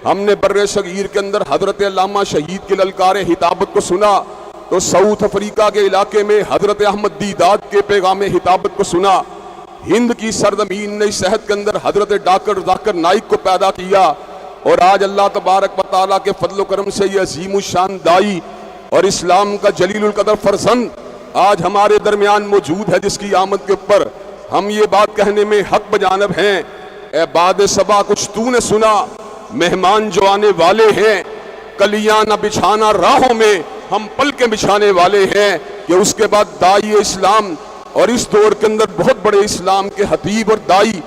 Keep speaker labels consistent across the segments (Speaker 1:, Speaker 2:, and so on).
Speaker 1: ہم نے بر صغیر کے اندر حضرت علامہ شہید کے للکار خطابت کو سنا تو ساؤتھ افریقہ کے علاقے میں حضرت احمد دیداد کے پیغام خطابت کو سنا. ہند کی سرزمین نے اس صحت کے اندر حضرت ڈاکٹر ذاکر نائک کو پیدا کیا اور آج اللہ تبارک و تعالیٰ کے فضل و کرم سے یہ عظیم الشان دائی اور اسلام کا جلیل القدر فرزند آج ہمارے درمیان موجود ہے، جس کی آمد کے اوپر ہم یہ بات کہنے میں حق بجانب ہیں. اے باد صبا کچھ تو نے سنا، مہمان جو آنے والے ہیں، کلیاں نہ بچھانا راہوں میں، ہم پلکیں بچھانے والے ہیں. کہ اس کے بعد دائی اسلام اور اس دور کے اندر بہت بڑے اسلام کے حبیب اور دائی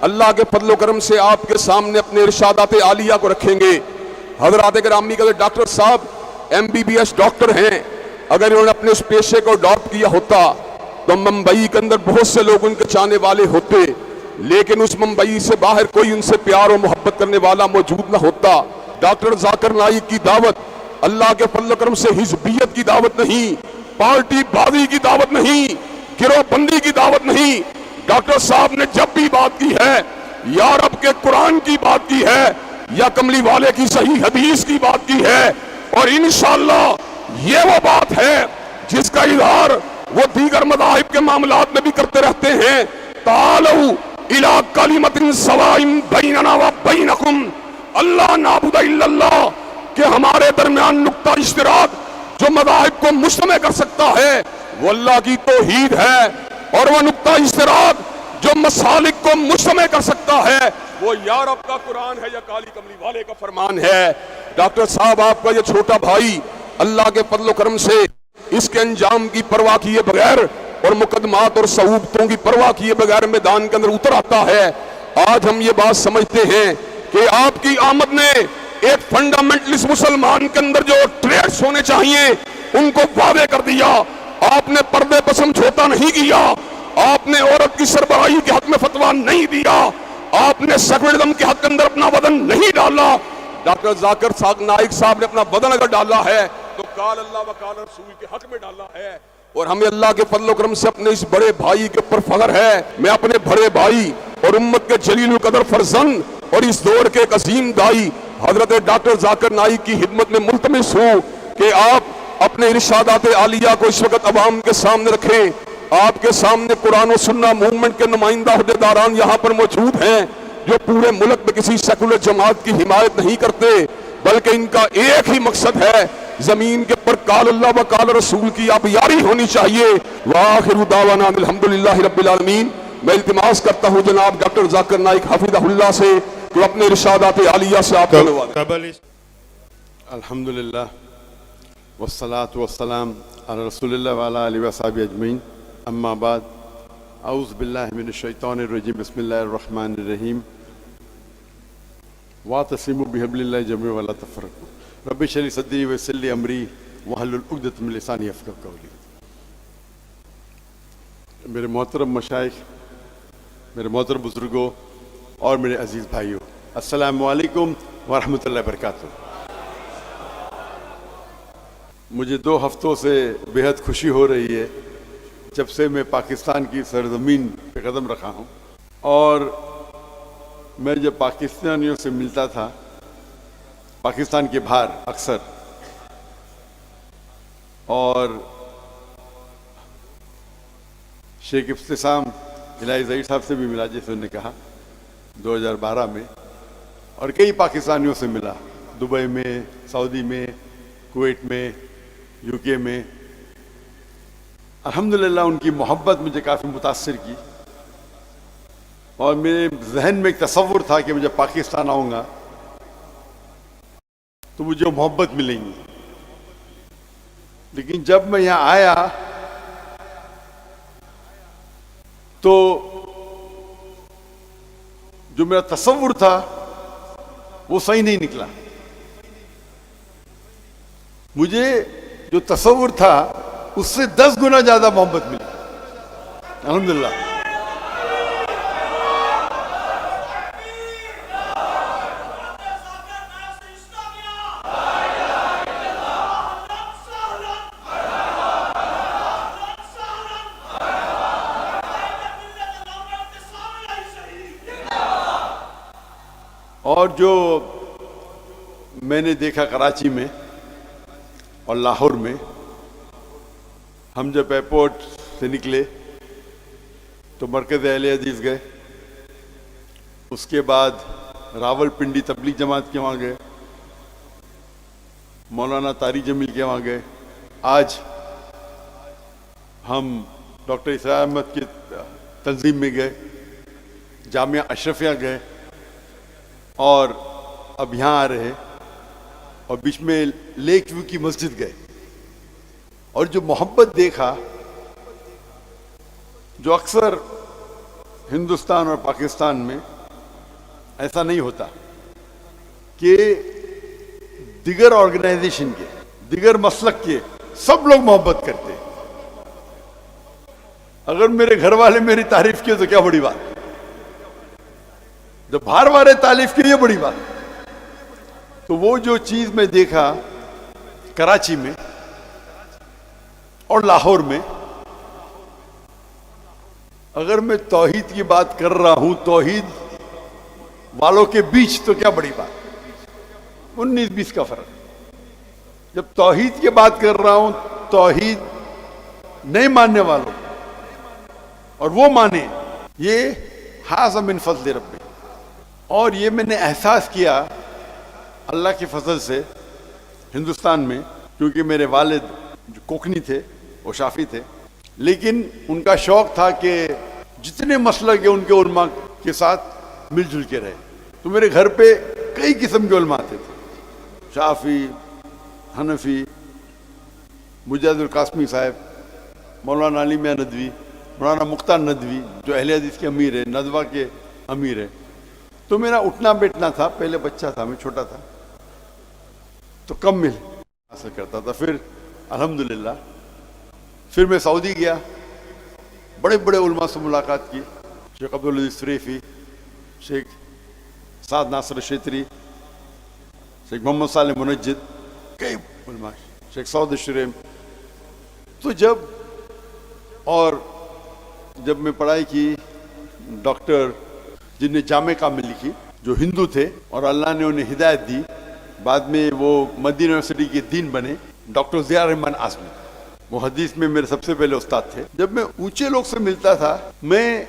Speaker 1: اللہ کے فضل و کرم سے آپ کے سامنے اپنے ارشادات عالیہ کو رکھیں گے. حضرات گرامی کا ڈاکٹر صاحب MBBS ڈاکٹر ہیں، اگر انہوں نے اپنے اس پیشے کو اڈاپٹ کیا ہوتا تو ممبئی کے اندر بہت سے لوگ ان کے چاہنے والے ہوتے، لیکن اس ممبئی سے باہر کوئی ان سے پیار و محبت کرنے والا موجود نہ ہوتا. ڈاکٹر ذاکر نائک کی دعوت اللہ کے فضل و کرم سے حزبیت کی دعوت نہیں، پارٹی بازی کی دعوت نہیں، گروہ بندی کی دعوت نہیں. ڈاکٹر صاحب نے جب بھی بات کی ہے یا رب کے قرآن کی بات کی ہے یا کملی والے کی صحیح حدیث کی بات کی ہے، اور انشاءاللہ یہ وہ بات ہے جس کا اظہار وہ دیگر مذاہب کے معاملات میں بھی کرتے رہتے ہیں. تعالوا الی کلمۃ سواء بیننا و بینکم اللہ نعبد الا اللہ، کہ ہمارے درمیان نقطہ اشتراک جو مذاہب کو مجتمع کر سکتا ہے وہ اللہ کی توحید ہے، اور وہ نقطہ اشتراک جو مسالک کو مجتمع کر سکتا ہے وہ یا رب کا قرآن ہے یا کالی کملی والے کا فرمان ہے. ڈاکٹر صاحب آپ کا یہ چھوٹا بھائی اللہ کے فضل و کرم سے اس کے انجام کی پرواہ کیے بغیر اور مقدمات اور صعوبتوں کی پرواہ کیے بغیر میدان کے اندر اتر آتا ہے. آج ہم یہ بات سمجھتے ہیں کہ آپ کی آمد نے ایک فنڈامنٹلسٹ مسلمان کے اندر جو ٹریٹس ہونے چاہیے ان کو واضح کر دیا. آپ نے پردے پر سمجھوتا نہیں کیا، آپ نے عورت کی سربراہی کے حق میں فتویٰ نہیں دیا، آپ نے سیکولرزم کے حق کے اندر اپنا وزن نہیں ڈالا. ڈاکٹر ذاکر نائک صاحب نے اپنا وزن اگر ڈالا ہے تو قال اللہ و قال رسول کے حق میں ڈالا ہے. اور ہمیں اللہ کے فضل و کرم سے اپنے اس بڑے بھائی کے اوپر فخر ہے. میں اپنے بڑے بھائی اور امت کے جلیل القدر فرزند اور اس دور کے ایک عظیم دائی حضرت ڈاکٹر ذاکر نائک کی خدمت میں ملتمس ہوں کہ آپ اپنے ارشادات عالیہ کو اس وقت عوام کے سامنے رکھیں. آپ کے سامنے قرآن و سنہ موومنٹ کے نمائندہ عہدیداران یہاں پر موجود ہیں جو پورے ملک میں کسی سیکولر جماعت کی حمایت نہیں کرتے، بلکہ ان کا ایک ہی مقصد ہے، زمین کے پر قال اللہ و قال رسول کی آپ یاری ہونی چاہیے. وآخر دعوانا الحمدللہ رب العالمین. میں التماس کرتا ہوں جناب ڈاکٹر ذاکر نائک حفظہ اللہ سے کہ اپنے ارشادات عالیہ سے آپ کو نوازیں.
Speaker 2: الحمدللہ والصلاة والسلام علی رسول اللہ وعلی آلہ وصحبہ اجمعین. اما بعد، اعوذ باللہ من الشیطان الرجیم، بسم اللہ الرحمن الرحیم. واعتصموا بحبل اللہ جميعا ولا تفرقوا. رب اشرح لي صدری ویسر لی امری واحلل عقدۃ من لسانی یفقہوا قولی. میرے محترم مشائخ، میرے محترم بزرگوں اور میرے عزیز بھائیوں، السلام علیکم ورحمۃ اللہ وبرکاتہ. مجھے 2 ہفتوں سے بہت خوشی ہو رہی ہے جب سے میں پاکستان کی سرزمین پہ قدم رکھا ہوں، اور میں جب پاکستانیوں سے ملتا تھا پاکستان کے باہر اکثر، اور شیخ ابتسام الہی ظہیر صاحب سے بھی ملا جیسے انہوں نے کہا 2012 میں، اور کئی پاکستانیوں سے ملا، دبئی میں، سعودی میں، کویت میں، UK میں. الحمدللہ ان کی محبت مجھے کافی متاثر کی، اور میرے ذہن میں ایک تصور تھا کہ میں جب پاکستان آؤں گا تو مجھے محبت ملیں گی. لیکن جب میں یہاں آیا تو جو میرا تصور تھا وہ صحیح نہیں نکلا. مجھے جو تصور تھا اس سے 10 گنا زیادہ محبت ملی. الحمدللہ. اور جو میں نے دیکھا کراچی میں اور لاہور میں، ہم جب ایئرپورٹ سے نکلے تو مرکز اہل حدیث گئے، اس کے بعد راول پنڈی تبلیغ جماعت کے وہاں گئے، مولانا طاری جمیل کے وہاں گئے، آج ہم ڈاکٹر اسرار احمد کی تنظیم میں گئے، جامعہ اشرفیہ گئے، اور اب یہاں آ رہے، اور بیچ میں لیک ویو کی مسجد گئے، اور جو محبت دیکھا جو اکثر ہندوستان اور پاکستان میں ایسا نہیں ہوتا کہ دیگر آرگنائزیشن کے، دیگر مسلک کے سب لوگ محبت کرتے ہیں۔ اگر میرے گھر والے میری تعریف کیے تو کیا بڑی بات، جب باہر والے تعریف کی یہ بڑی بات۔ تو وہ جو چیز میں دیکھا کراچی میں اور لاہور میں، اگر میں توحید کی بات کر رہا ہوں توحید والوں کے بیچ، تو کیا بڑی بات، 19-20 کا فرق۔ جب توحید کی بات کر رہا ہوں توحید نہیں ماننے والوں اور وہ مانے، یہ ھذا من فضل ربی۔ اور یہ میں نے احساس کیا اللہ کے فضل سے ہندوستان میں، کیونکہ میرے والد جو کوکنی تھے وہ شافی تھے، لیکن ان کا شوق تھا کہ جتنے مسلک ہیں ان کے علماء کے ساتھ مل جل کے رہے۔ تو میرے گھر پہ کئی قسم کے علماء آتے تھے، شافی، حنفی، مجاہد القاسمی صاحب، مولانا علی میاں ندوی، مولانا مختار ندوی جو اہل حدیث کے امیر ہیں، ندوہ کے امیر ہیں۔ تو میرا اٹھنا بیٹھنا تھا، پہلے بچہ تھا، میں چھوٹا تھا تو کم مل حاصل کرتا تھا۔ پھر الحمدللہ پھر میں سعودی گیا، بڑے بڑے علماء سے ملاقات کی، شیخ عبدالعزیز فریفی، شیخ سعد ناصر شیطری، شیخ محمد صالح منجد، کئی علماء، شیخ سعود الشریم۔ تو جب میں پڑھائی کی، ڈاکٹر جن نے جامع کامل لکھی جو ہندو تھے اور اللہ نے انہیں ہدایت دی، بعد میں وہ مدینہ یونیورسٹی کے دین بنے، ڈاکٹر ضیاء الرحمن اعظمی، وہ حدیث میں میرے سب سے پہلے استاد تھے۔ جب میں اونچے لوگ سے ملتا تھا میں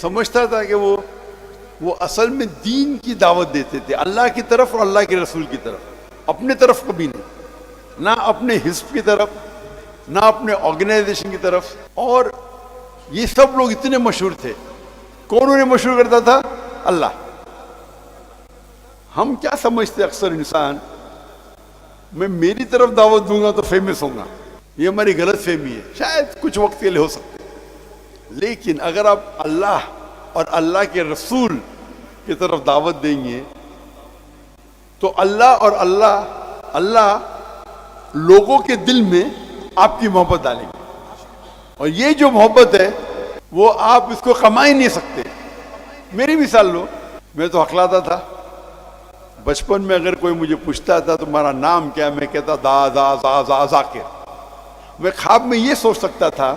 Speaker 2: سمجھتا تھا کہ وہ اصل میں دین کی دعوت دیتے تھے، اللہ کی طرف اور اللہ کے رسول کی طرف، اپنے طرف کبھی نہیں، نہ اپنے حزب کی طرف، نہ اپنے آرگنائزیشن کی طرف۔ اور یہ سب لوگ اتنے مشہور تھے، کون انہیں مشہور کرتا تھا؟ اللہ۔ ہم کیا سمجھتے اکثر انسان، میں میری طرف دعوت دوں گا تو فیمس ہوں گا، یہ ہماری غلط فہمی ہے، شاید کچھ وقت کے لیے ہو سکتے، لیکن اگر آپ اللہ اور اللہ کے رسول کی طرف دعوت دیں گے تو اللہ اور اللہ لوگوں کے دل میں آپ کی محبت ڈالیں گے، اور یہ جو محبت ہے وہ آپ اس کو کما ہی نہیں سکتے۔ میری مثال لو، میں تو ہکلاتا تھا بچپن میں، اگر کوئی مجھے پوچھتا تھا تمہارا نام کیا، میں کہتا دا ذاکر۔ میں خواب میں یہ سوچ سکتا تھا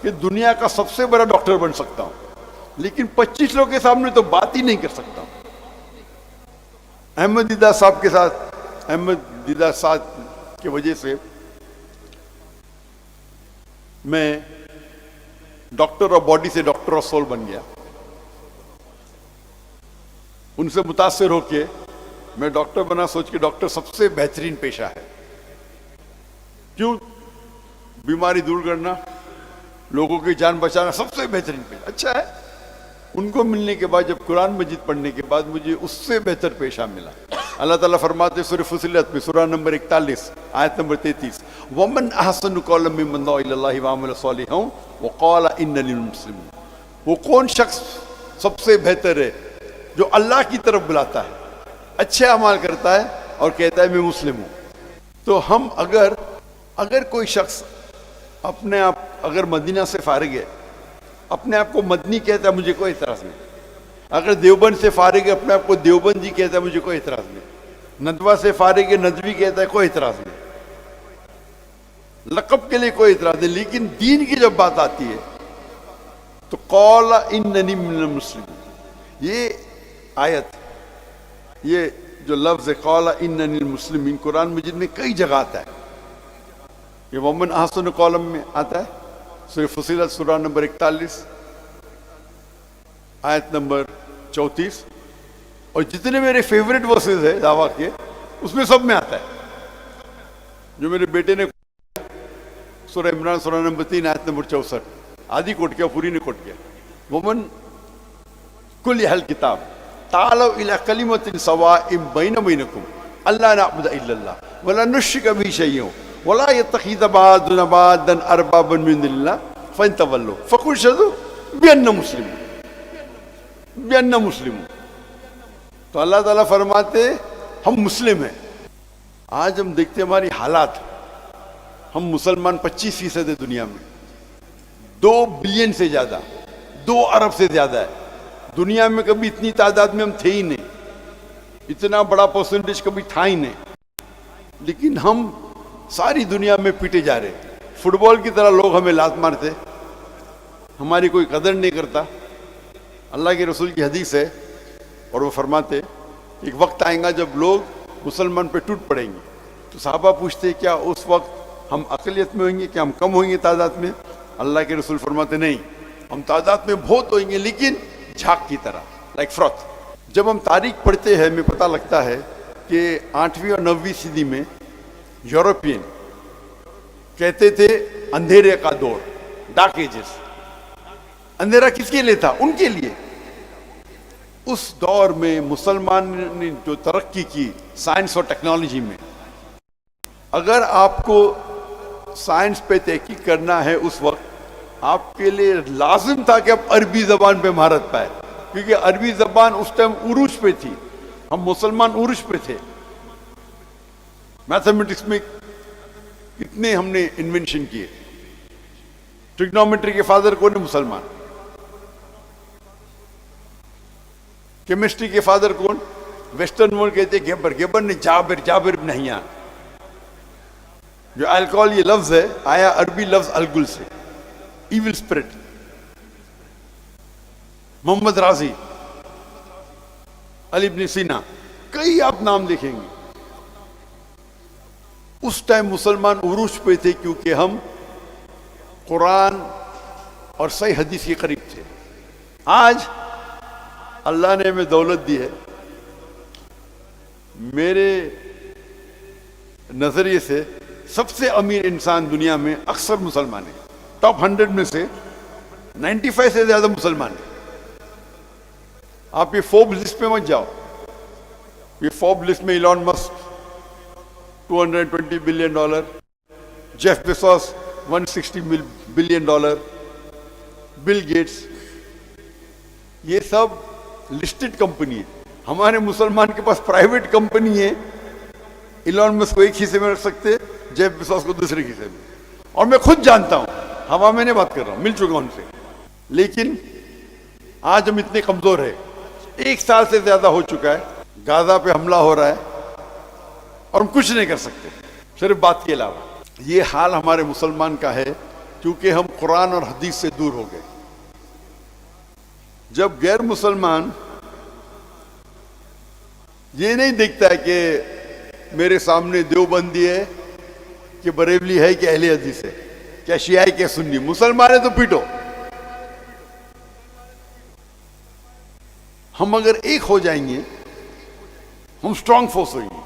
Speaker 2: کہ دنیا کا سب سے بڑا ڈاکٹر بن سکتا ہوں، لیکن 25 لوگوں کے سامنے تو بات ہی نہیں کر سکتا ہوں۔ احمد دیدہ صاحب کی وجہ سے میں ڈاکٹر آف باڈی سے ڈاکٹر آف سول بن گیا۔ ان سے متاثر ہو کے میں ڈاکٹر بنا، سوچ کے ڈاکٹر سب سے بہترین پیشہ ہے۔ کیوں؟ بیماری دور کرنا، لوگوں کی جان بچانا سب سے بہترین پیشہ اچھا ہے۔ ان کو ملنے کے بعد، جب قرآن مجید پڑھنے کے بعد، مجھے اس سے بہتر پیشہ ملا۔ اللہ تعالیٰ فرماتے سورہ فصلت میں، سورہ نمبر 41 آیت نمبر 33، وَمَنْ أَحْسَنُ قَوْلًا مِّمَّنْ دَعَا إِلَى اللَّهِ وَعَمِلَ صَالِحًا وَقَالَ إِنَّنِي مِنَ الْمُسْلِمِينَ۔ وہ کون شخص سب سے بہتر ہے جو اللہ کی طرف بلاتا ہے، اچھے اعمال کرتا ہے اور کہتا ہے میں مسلم ہوں۔ تو ہم اگر کوئی شخص اپنے آپ اگر مدینہ سے فارغ ہے، اپنے آپ کو مدنی کہتا ہے، مجھے کوئی اعتراض نہیں۔ اگر دیوبند سے فارغ ہے، اپنے آپ کو دیوبندی کہتا ہے، مجھے کوئی اعتراض نہیں۔ ندوہ سے فارغ ہے، ندوی کہتا ہے، کوئی اعتراض نہیں۔ لقب کے لیے کوئی اعتراض نہیں، لیکن دین کی جب بات آتی ہے تو قال اننی من المسلمین، یہ آیت، یہ جو لفظ قال اننی المسلمین قرآن مجید میں کئی جگہ آتا ہے. یہ ومن احسن قولا میں آتا ہے, سورہ فصیلت سورہ نمبر 41 آیت نمبر 34, اور جتنے میرے فیوریٹ ورسز ہیں دعویٰ کے اس میں سب میں آتا ہے. جو میرے بیٹے نے سورہ عمران سورہ نمبر 3 آیت نمبر 64 آدھی کوٹ کیا, پوری نہیں کوٹ کیا. ومن کل اہل کتاب تعالوا الی کلمۃ سواء بین بینکم الا نعبد الا اللہ ولا نشرک به شیئا ولا يتخذ بعضنا بعضا اربابا من دون اللہ فان تولوا فقولوا اشهدوا بأننا مسلمون. تو اللہ تعالیٰ فرماتے ہم مسلم ہیں. آج ہم دیکھتے ہماری حالات, ہم مسلمان 25% ہے دنیا میں, 2 بلین سے زیادہ, 2 ارب سے زیادہ ہے. دنیا میں کبھی اتنی تعداد میں ہم تھے ہی نہیں, اتنا بڑا پرسنٹیج کبھی تھا ہی نہیں, لیکن ہم ساری دنیا میں پیٹے جا رہے. فٹ بال کی طرح لوگ ہمیں لات مارتے, ہماری کوئی قدر نہیں کرتا. اللہ کے رسول کی حدیث ہے اور وہ فرماتے ایک وقت آئے گا جب لوگ مسلمان پہ ٹوٹ پڑیں گے. تو صحابہ پوچھتے کیا اس وقت ہم اقلیت میں ہوئیں گے, کیا ہم کم ہوئیں گے تعداد میں؟ اللہ کے رسول فرماتے نہیں, ہم تعداد میں بہت ہوئیں گے لیکن جھاگ کی طرح, لائک فروت. جب ہم تاریخ پڑھتے ہیں ہمیں پتہ لگتا ہے کہ 8ویں اور 9ویں صدی میں یورپین کہتے تھے اندھیرے کا دور, ڈارک ایجز. اندھیرا کس کے لیے تھا؟ ان کے لیے. اس دور میں مسلمان نے جو ترقی کی سائنس اور ٹیکنالوجی میں, اگر آپ کو سائنس پہ تحقیق کرنا ہے اس وقت آپ کے لیے لازم تھا کہ آپ عربی زبان پہ مہارت پائے, کیونکہ عربی زبان اس ٹائم عروج پہ تھی. ہم مسلمان عروج پہ تھے. میتھمیٹکس میں کتنے ہم نے انوینشن کیے. ٹریگنومیٹری کے فادر کون ہے؟ مسلمان. کیمسٹری کے فادر کون؟ ویسٹرن ورلڈ کہتے ہیں گیبر. گیبر نے جابر بن حیان. جو الکوہل یہ لفظ ہے آیا عربی لفظ الگل سے, ایول اسپرٹ. محمد رازی, علی ابن سینا, کئی آپ نام دیکھیں گے. اس ٹائم مسلمان عروج پہ تھے کیونکہ ہم قرآن اور صحیح حدیث کے قریب تھے. آج اللہ نے ہمیں دولت دی ہے. میرے نظریے سے سب سے امیر انسان دنیا میں اکثر مسلمان ہیں. ٹاپ 100 میں سے 95 سے زیادہ مسلمان ہیں. آپ یہ فوربس لسٹ پہ مت جاؤ. یہ فوربس لسٹ میں Elon Musk $220 billion, Jeff Bezos $160 billion, Bill Gates, یہ سب لسٹڈ کمپنی ہے. ہمارے مسلمان کے پاس پرائیویٹ کمپنی ہے. ایلون مسک کو ایک حصے میں رکھ سکتے, جیف بیزوس کو دوسرے حصے میں. اور میں خود جانتا ہوں, ہوا میں نہیں بات کر رہا ہوں, مل چکا ان سے. لیکن آج ہم اتنے کمزور ہیں. 1 سال سے زیادہ ہو چکا ہے غازہ پہ حملہ ہو رہا ہے اور ہم کچھ نہیں کر سکتے صرف بات کے علاوہ. یہ حال ہمارے مسلمان کا ہے کیونکہ ہم قرآن اور حدیث سے دور ہو گئے. جب غیر مسلمان یہ نہیں دیکھتا ہے کہ میرے سامنے دیوبندی ہے کہ بریلوی ہے کہ اہل حدیث ہے, کیا شیعہ ہے کیا سنی, مسلمان ہے تو پیٹو. ہم اگر ایک ہو جائیں گے ہم اسٹرانگ فورس ہوئیں گے.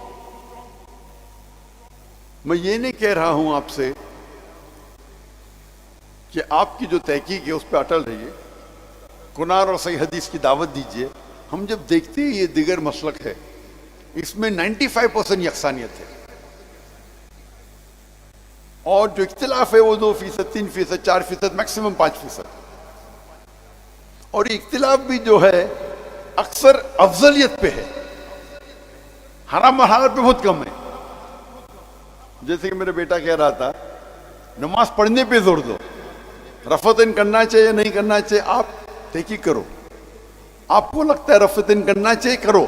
Speaker 2: میں یہ نہیں کہہ رہا ہوں آپ سے کہ آپ کی جو تحقیق ہے اس پہ اٹل رہیے, قرآن اور صحیح حدیث کی دعوت دیجیے. ہم جب دیکھتے ہیں یہ دیگر مسلک ہے, اس میں 95% یکسانیت ہے, اور جو اختلاف ہے وہ 2%, 3%, 4%, میکسیمم 5%. اور یہ اختلاف بھی جو ہے اکثر افضلیت پہ ہے, حرام و حلال پہ بہت کم ہے. جیسے کہ میرا بیٹا کہہ رہا تھا نماز پڑھنے پہ زور دو, رفعتین کرنا چاہیے نہیں کرنا چاہیے آپ تحقیق کرو. آپ کو لگتا ہے رفعتین کرنا چاہیے کرو,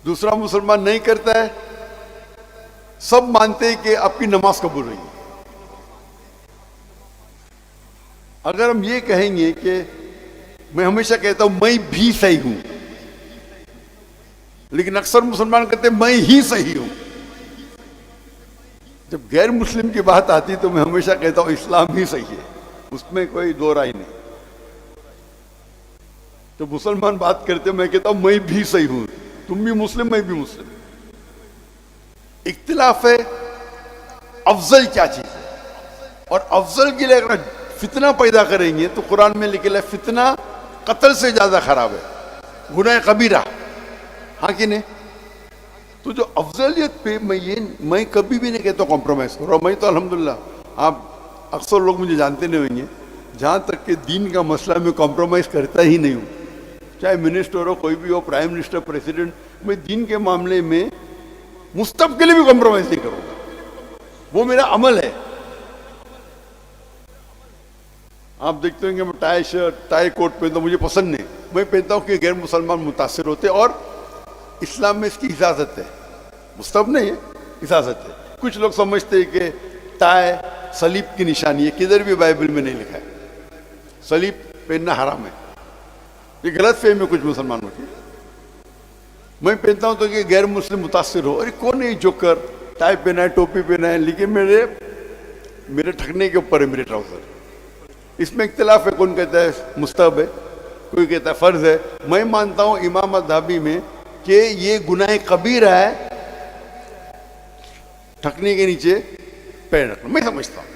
Speaker 2: دوسرا مسلمان نہیں کرتا ہے, سب مانتے ہیں کہ آپ کی نماز قبول ہوئی. اگر ہم یہ کہیں گے کہ میں ہمیشہ کہتا ہوں میں بھی صحیح ہوں, لیکن اکثر مسلمان کہتے ہیں میں ہی صحیح ہوں. جب غیر مسلم کی بات آتی تو میں ہمیشہ کہتا ہوں اسلام ہی صحیح ہے, اس میں کوئی دو رائے نہیں. تو مسلمان بات کرتے میں کہتا ہوں میں بھی صحیح ہوں, تم بھی مسلم میں بھی مسلم. اختلاف ہے افضل کیا چیز ہے, اور افضل کے لیے اگر فتنہ پیدا کریں گے تو قرآن میں لکھا ہے فتنہ قتل سے زیادہ خراب ہے, گناہ کبیرہ. ہاں کہ نہیں؟ تو جو افضلیت پہ میں کبھی بھی نہیں کہتا کمپرومائز کرو. میں تو الحمدللہ, آپ اکثر لوگ مجھے جانتے نہیں ہوئیں گے, جہاں تک کہ دین کا مسئلہ میں کمپرومائز کرتا ہی نہیں ہوں. چاہے منسٹر ہو, کوئی بھی ہو, پرائم منسٹر, پریزیڈنٹ, میں دین کے معاملے میں مستقبل کے لیے بھی کمپرومائز نہیں کروں گا. وہ میرا عمل ہے. آپ دیکھتے ہیں کہ میں ٹائی شرٹ, ٹائی کوٹ پہنتا ہوں, مجھے پسند نہیں. میں پہنتا ہوں کہ غیر مسلمان متاثر ہوتے, اور اسلام میں اس کی اجازت ہے, مستحب نہیں ہے, اجازت ہے. کچھ لوگ سمجھتے ہیں کہ ٹائی صلیب کی نشانی ہے, کدھر بھی بائبل میں نہیں لکھا ہے صلیب پہننا حرام ہے. یہ غلط فہمی ہے کچھ مسلمانوں کی. میں پہنتا ہوں تو کہ غیر مسلم متاثر ہو, ارے کون ہے جوکر, ٹائی پہنا ہے, ٹوپی پہنا ہے, لیکن میرے ٹھکنے کے اوپر ہے میرے ٹراؤزر. اس میں اختلاف ہے, کون کہتا ہے مستحب ہے, کوئی کہتا ہے فرض ہے. میں مانتا ہوں امام الذہبی میں کہ یہ گناہ کبیرہ ہے ٹھکنے کے نیچے پیر رکھنا. میں سمجھتا ہوں,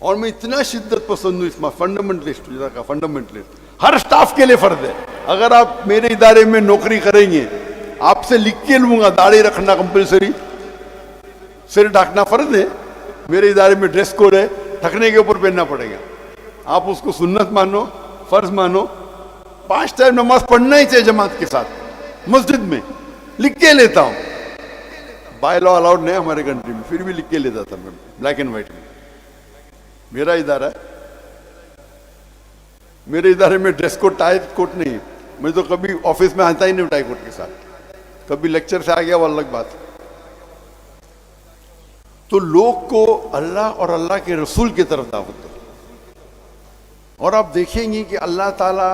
Speaker 2: اور میں اتنا شدت پسند ہوں اس میں, فنڈامنٹلسٹ کا فنڈامنٹلسٹ. ہر سٹاف کے لیے فرض ہے. اگر آپ میرے ادارے میں نوکری کریں گے, آپ سے لکھ کے لوں گا داڑھی رکھنا کمپلسری, سر ڈھانکنا فرض ہے. میرے ادارے میں ڈریس کوڈ ہے, ٹھکنے کے اوپر پہننا پڑے گا. آپ اس کو سنت مانو, فرض مانو. 5 ٹائم نماز پڑھنا ہی چاہیے جماعت کے ساتھ, مسجد میں لکھ کے لیتا ہوں. بائی لا الاؤڈ نہیں ہمارے کنٹری میں, پھر بھی لکھ کے لیتا تھا میں, بلیک اینڈ وائٹ میں. میرا ادارہ ہے, میرے ادارے میں ڈریس کوڈ ٹائی کوٹ نہیں ہے. میں تو کبھی آفس میں آتا ہی نہیں ٹائی کوٹ کے ساتھ, کبھی لیکچر سے آ گیا وہ الگ بات. تو لوگ کو اللہ اور اللہ کے رسول کی طرف دعوت دو, اور آپ دیکھیں گے کہ اللہ تعالیٰ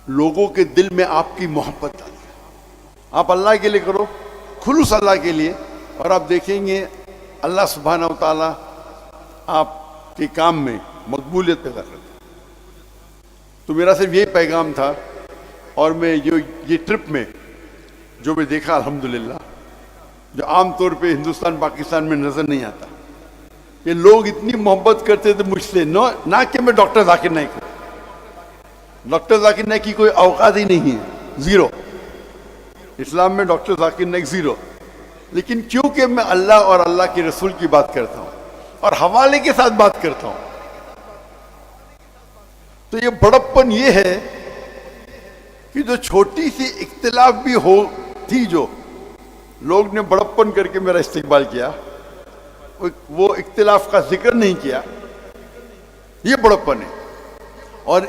Speaker 2: لوگوں کے دل میں آپ کی محبت ڈالے. آپ اللہ کے لیے کرو, خلوص اللہ کے لیے, اور آپ دیکھیں گے اللہ سبحانہ و تعالیٰ آپ کے کام میں مقبولیت پیدا کرتے. تو میرا صرف یہ پیغام تھا. اور میں یہ ٹرپ میں جو میں دیکھا الحمدللہ, جو عام طور پہ ہندوستان پاکستان میں نظر نہیں آتا, کہ لوگ اتنی محبت کرتے تھے مجھ سے. نہ کہ میں ڈاکٹر ذاکر نائک ہوں, ڈاکٹر ذاکر نائک کی کوئی اوقات ہی نہیں ہے, زیرو. اسلام میں ڈاکٹر ذاکر نائک زیرو. لیکن کیونکہ میں اللہ اور اللہ کے رسول کی بات کرتا ہوں اور حوالے کے ساتھ بات کرتا ہوں, تو یہ بڑپن یہ ہے کہ جو چھوٹی سی اختلاف بھی ہو تھی, جو لوگ نے بڑپن کر کے میرا استقبال کیا, وہ اختلاف کا ذکر نہیں کیا, یہ بڑپن ہے. اور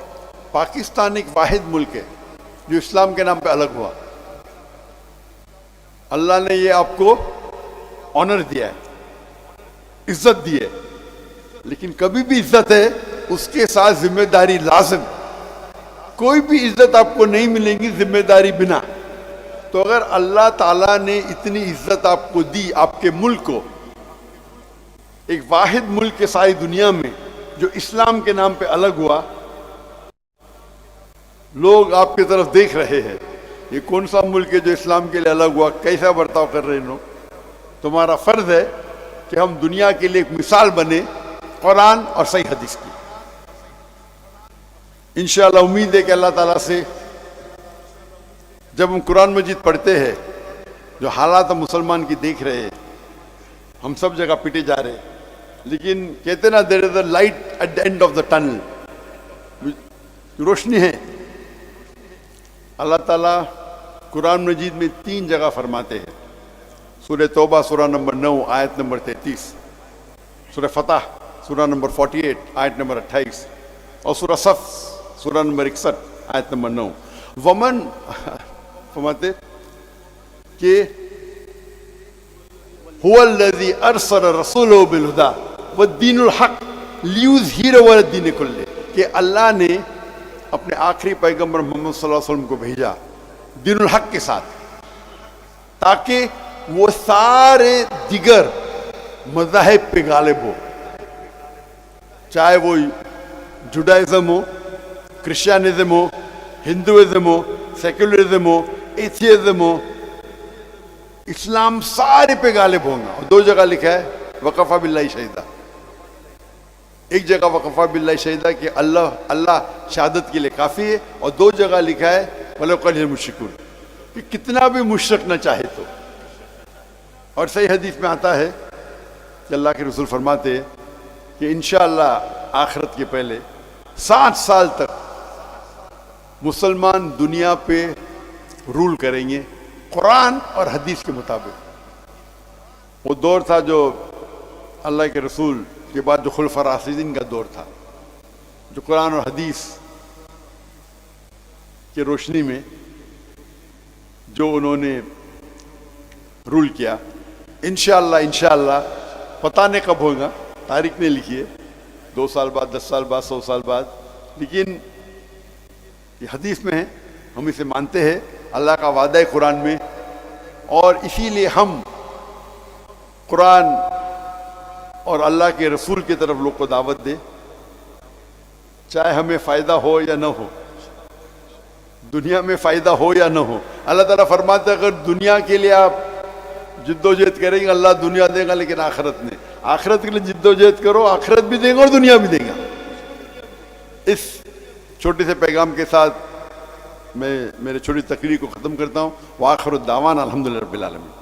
Speaker 2: پاکستان ایک واحد ملک ہے جو اسلام کے نام پہ الگ ہوا. اللہ نے یہ آپ کو آنر دیا ہے, عزت دی ہے, لیکن کبھی بھی عزت ہے اس کے ساتھ ذمہ داری لازم. کوئی بھی عزت آپ کو نہیں ملے گی ذمہ داری بنا. تو اگر اللہ تعالیٰ نے اتنی عزت آپ کو دی, آپ کے ملک کو, ایک واحد ملک کے ساری دنیا میں جو اسلام کے نام پہ الگ ہوا, لوگ آپ کی طرف دیکھ رہے ہیں, یہ کون سا ملک ہے جو اسلام کے لیے الگ ہوا, کیسا برتاؤ کر رہے ہیں لوگ. تمہارا فرض ہے کہ ہم دنیا کے لیے ایک مثال بنے قرآن اور صحیح حدیث کی. انشاءاللہ امید ہے کہ اللہ تعالیٰ سے جب ہم قرآن مجید پڑھتے ہیں, جو حالات ہم مسلمان کی دیکھ رہے ہیں, ہم سب جگہ پٹے جا رہے ہیں, لیکن کہتے نا there is a light at the end of the tunnel, روشنی ہے. اللہ تعالیٰ قرآن مجید میں 3 جگہ فرماتے ہیں. سورہ توبہ سورہ نمبر 9 آیت نمبر 33, سورہ فتح سورہ نمبر 48 آیت نمبر 28, اور سورہ صف سورہ نمبر 61 آیت نمبر 9. ومن فرماتے کہ هو الذي ارسل رسوله بالهدى والدين الحق ليظهره على الدين كله, کہ اللہ نے اپنے آخری پیغمبر محمد صلی اللہ علیہ وسلم کو بھیجا دین الحق کے ساتھ، تاکہ وہ سارے دیگر مذاہب پہ غالب ہو، چاہے وہ جوڈائزم ہو، کرسچینزم ہو، ہندوازم ہو، سیکولرزم ہو، ایتھیزم ہو، اسلام سارے پہ غالب ہوں گا۔ اور دو جگہ لکھا ہے وقفہ باللہ شہیدہ، ایک جگہ وقفہ باللہ شہیدہ کہ اللہ شہادت کے لیے کافی ہے، اور دو جگہ لکھا ہے وَلَوْ قَلِيلٌ الْمُشْرِكُونَ کہ کتنا بھی مشرک نہ چاہے تو۔ اور صحیح حدیث میں آتا ہے کہ اللہ کے رسول فرماتے ہیں کہ انشاءاللہ آخرت کے پہلے 60 سال تک مسلمان دنیا پہ رول کریں گے قرآن اور حدیث کے مطابق۔ وہ دور تھا جو اللہ کے رسول کے بعد جو خلفاء راشدین کا دور تھا، جو قرآن اور حدیث کی روشنی میں جو انہوں نے رول کیا۔ انشاءاللہ پتہ نہیں کب ہوگا، تاریخ نہیں لکھی ہے، 2 سال بعد، 10 سال بعد، 100 سال بعد، لیکن یہ حدیث میں ہے، ہم اسے مانتے ہیں، اللہ کا وعدہ ہے قرآن میں، اور اسی لیے ہم قرآن اور اللہ کے رسول کی طرف لوگ کو دعوت دیں، چاہے ہمیں فائدہ ہو یا نہ ہو، دنیا میں فائدہ ہو یا نہ ہو۔ اللہ تعالیٰ فرماتا ہے اگر دنیا کے لیے آپ جد و جہد کریں گے اللہ دنیا دے گا، لیکن آخرت نہیں، آخرت کے لیے جد و جہد کرو، آخرت بھی دے گا اور دنیا بھی دے گا۔ اس چھوٹے سے پیغام کے ساتھ میں میرے چھوٹی تقریر کو ختم کرتا ہوں۔ وآخر الدعوانا الحمدللہ رب العالمین۔